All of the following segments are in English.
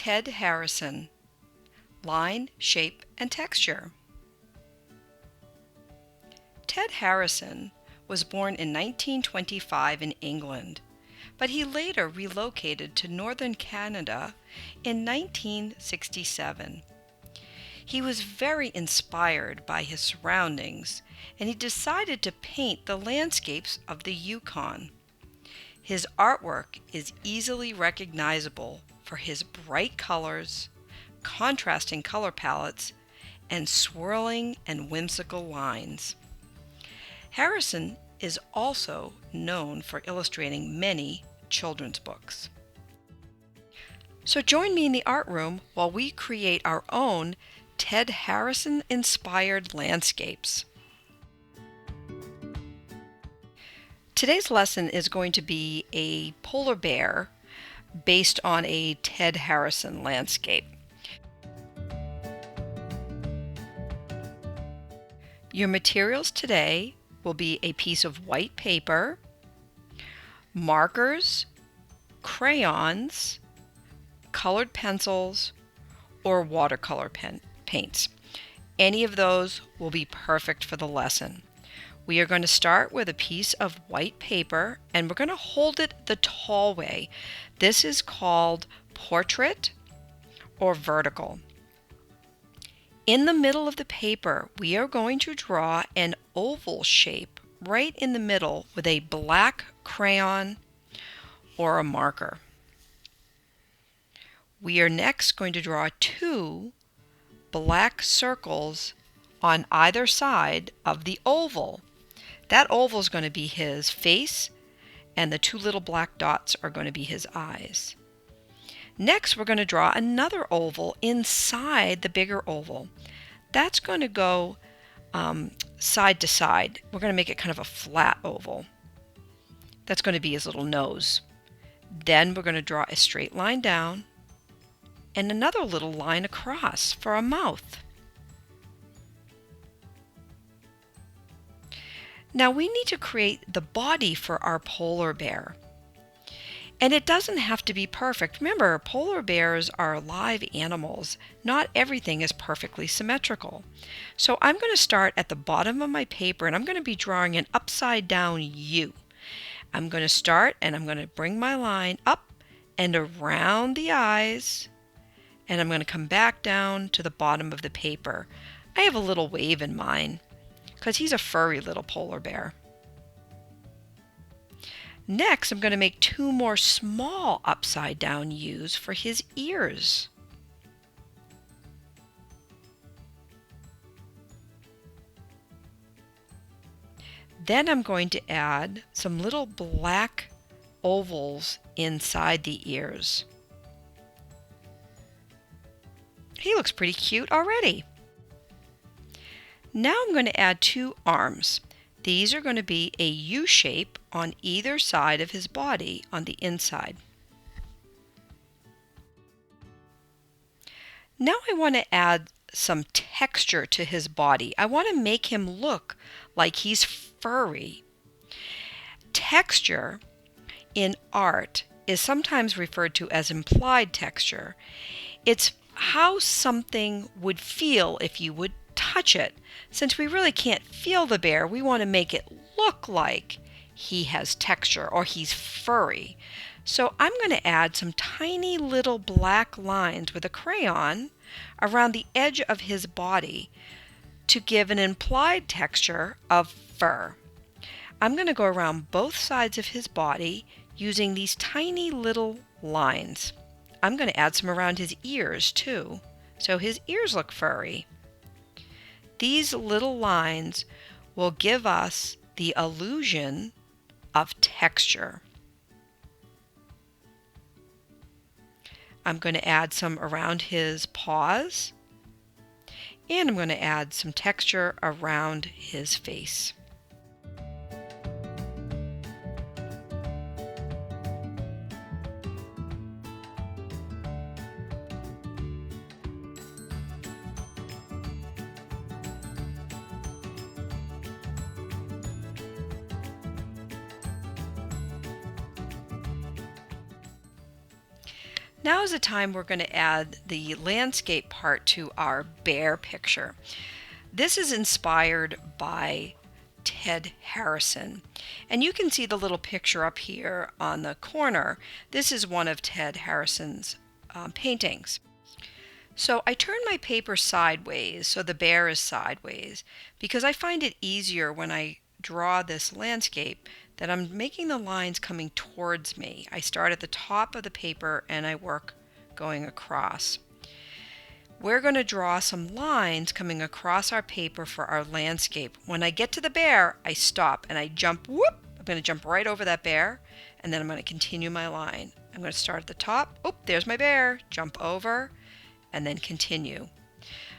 Ted Harrison. Line, shape, and texture. Ted Harrison was born in 1925 in England, but he later relocated to northern Canada in 1967. He was very inspired by his surroundings, and he decided to paint the landscapes of the Yukon. His artwork is easily recognizable for his bright colors, contrasting color palettes, and swirling and whimsical lines. Harrison is also known for illustrating many children's books. So join me in the art room while we create our own Ted Harrison-inspired landscapes. Today's lesson is going to be a polar bear based on a Ted Harrison landscape. Your materials today will be a piece of white paper, markers, crayons, colored pencils, or watercolor paints. Any of those will be perfect for the lesson. We are going to start with a piece of white paper and we're going to hold it the tall way. This is called portrait or vertical. In the middle of the paper, we are going to draw an oval shape right in the middle with a black crayon or a marker. We are next going to draw 2 black circles on either side of the oval. That oval is going to be his face, and the 2 little black dots are going to be his eyes. Next, we're going to draw another oval inside the bigger oval. That's going to go side to side. We're going to make it kind of a flat oval. That's going to be his little nose. Then we're going to draw a straight line down and another little line across for a mouth. Now we need to create the body for our polar bear. And it doesn't have to be perfect. Remember, polar bears are live animals. Not everything is perfectly symmetrical. So I'm going to start at the bottom of my paper and I'm going to be drawing an upside down U. I'm going to start and I'm going to bring my line up and around the eyes, and I'm going to come back down to the bottom of the paper. I have a little wave in mine because he's a furry little polar bear. Next, I'm going to make 2 more small upside down U's for his ears. Then I'm going to add some little black ovals inside the ears. He looks pretty cute already. Now I'm going to add 2 arms. These are going to be a U shape on either side of his body on the inside. Now I want to add some texture to his body. I want to make him look like he's furry. Texture in art is sometimes referred to as implied texture. It's how something would feel if you would touch it. Since we really can't feel the bear, we want to make it look like he has texture or he's furry. So I'm going to add some tiny little black lines with a crayon around the edge of his body to give an implied texture of fur. I'm going to go around both sides of his body using these tiny little lines. I'm going to add some around his ears too, so his ears look furry. These little lines will give us the illusion of texture. I'm going to add some around his paws, and I'm going to add some texture around his face. Now is the time we're going to add the landscape part to our bear picture. This is inspired by Ted Harrison. And you can see the little picture up here on the corner. This is one of Ted Harrison's paintings. So I turn my paper sideways so the bear is sideways because I find it easier when I draw this landscape that I'm making the lines coming towards me. I start at the top of the paper and I work going across. We're going to draw some lines coming across our paper for our landscape. When I get to the bear, I stop and I jump, whoop! I'm going to jump right over that bear and then I'm going to continue my line. I'm going to start at the top, oh, there's my bear, jump over, and then continue.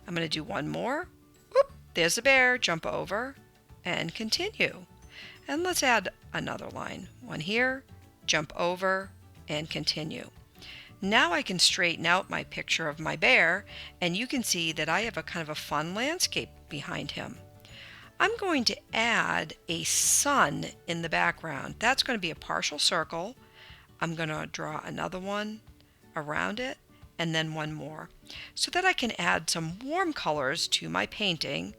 I'm going to do one more, whoop, there's the bear, jump over, and continue. And let's add another line. One here, jump over, and continue. Now I can straighten out my picture of my bear, and you can see that I have a kind of a fun landscape behind him. I'm going to add a sun in the background. That's going to be a partial circle. I'm going to draw another one around it, and then one more, so that I can add some warm colors to my painting,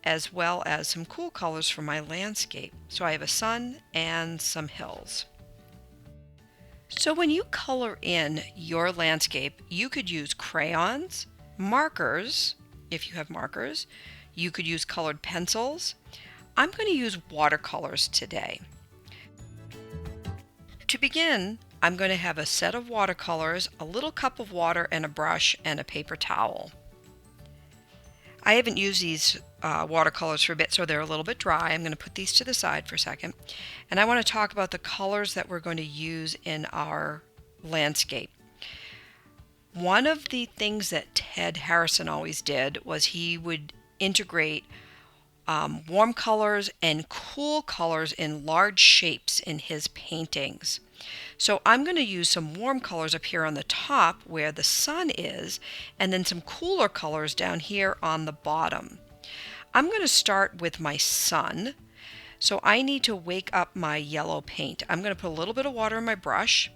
as well as some cool colors for my landscape. So I have a sun and some hills. So when you color in your landscape, you could use crayons, markers, if you have markers. You could use colored pencils. I'm going to use watercolors today. To begin, I'm going to have a set of watercolors, a little cup of water, and a brush and a paper towel. I haven't used these watercolors for a bit, so they're a little bit dry. I'm going to put these to the side for a second. And I want to talk about the colors that we're going to use in our landscape. One of the things that Ted Harrison always did was he would integrate warm colors and cool colors in large shapes in his paintings. So I'm going to use some warm colors up here on the top where the sun is, and then some cooler colors down here on the bottom. I'm going to start with my sun. So I need to wake up my yellow paint. I'm going to put a little bit of water in my brush,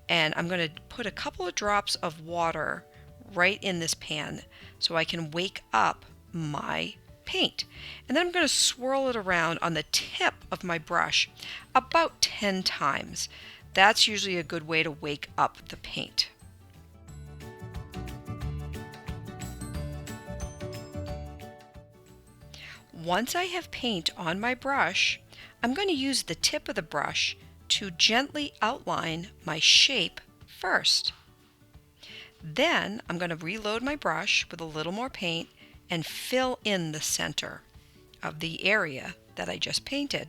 and I'm going to put a couple of drops of water right in this pan so I can wake up my paint. And then I'm going to swirl it around on the tip of my brush about 10 times. That's usually a good way to wake up the paint. Once I have paint on my brush, I'm going to use the tip of the brush to gently outline my shape first. Then I'm going to reload my brush with a little more paint and fill in the center of the area that I just painted.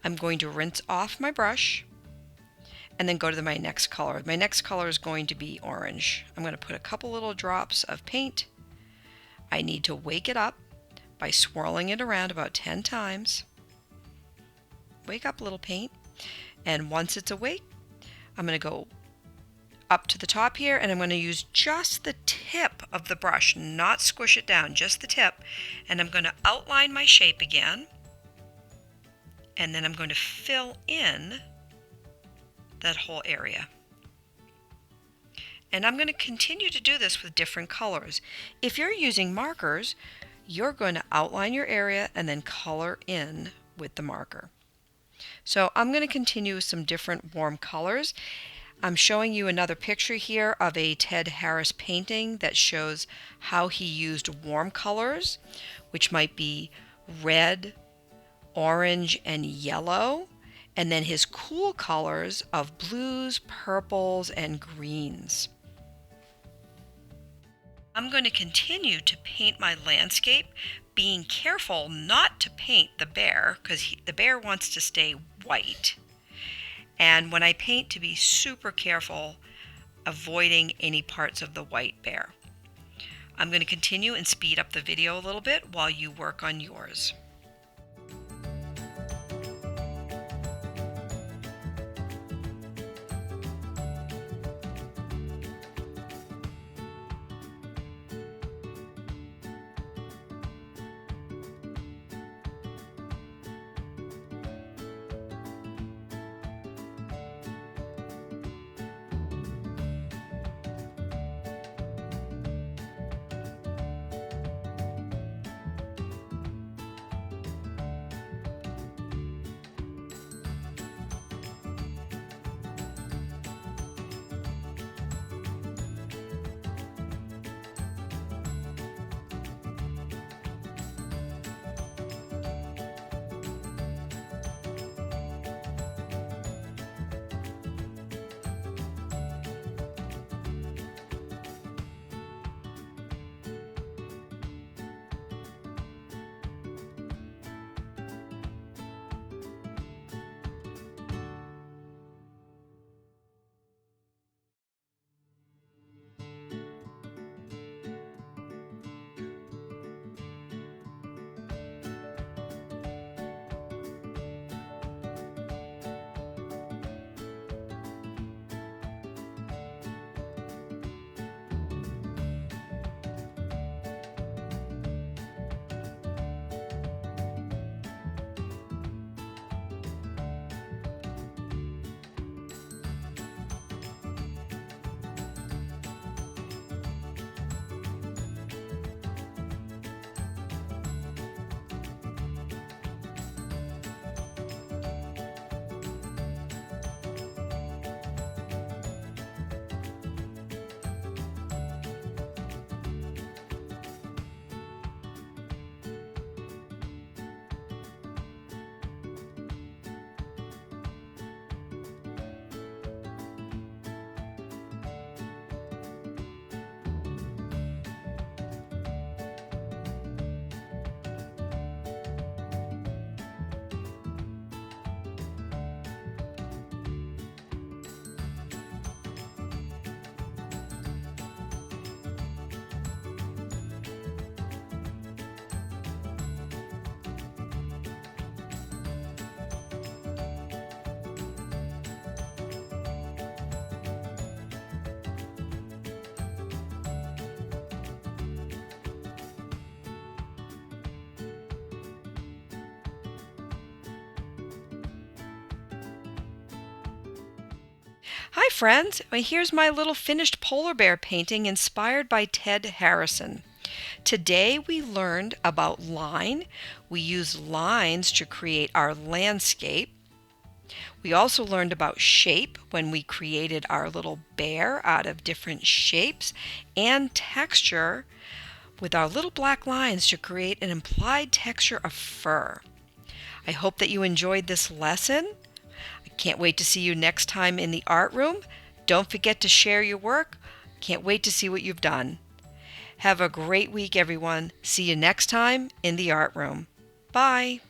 I'm going to rinse off my brush and then go to my next color. My next color is going to be orange. I'm going to put a couple little drops of paint. I need to wake it up by swirling it around about 10 times. Wake up, little paint. And once it's awake, I'm going to go up to the top here, and I'm going to use just the tip of the brush, not squish it down, just the tip. And I'm going to outline my shape again. And then I'm going to fill in that whole area. And I'm going to continue to do this with different colors. If you're using markers, you're going to outline your area and then color in with the marker. So I'm going to continue with some different warm colors. I'm showing you another picture here of a Ted Harris painting that shows how he used warm colors, which might be red, orange, and yellow, and then his cool colors of blues, purples, and greens. I'm going to continue to paint my landscape, being careful not to paint the bear because the bear wants to stay white. And when I paint, to be super careful, avoiding any parts of the white bear. I'm going to continue and speed up the video a little bit while you work on yours. Hi friends, here's my little finished polar bear painting inspired by Ted Harrison. Today we learned about line. We use lines to create our landscape. We also learned about shape when we created our little bear out of different shapes, and texture with our little black lines to create an implied texture of fur. I hope that you enjoyed this lesson. I can't wait to see you next time in the art room. Don't forget to share your work. Can't wait to see what you've done. Have a great week, everyone. See you next time in the art room. Bye.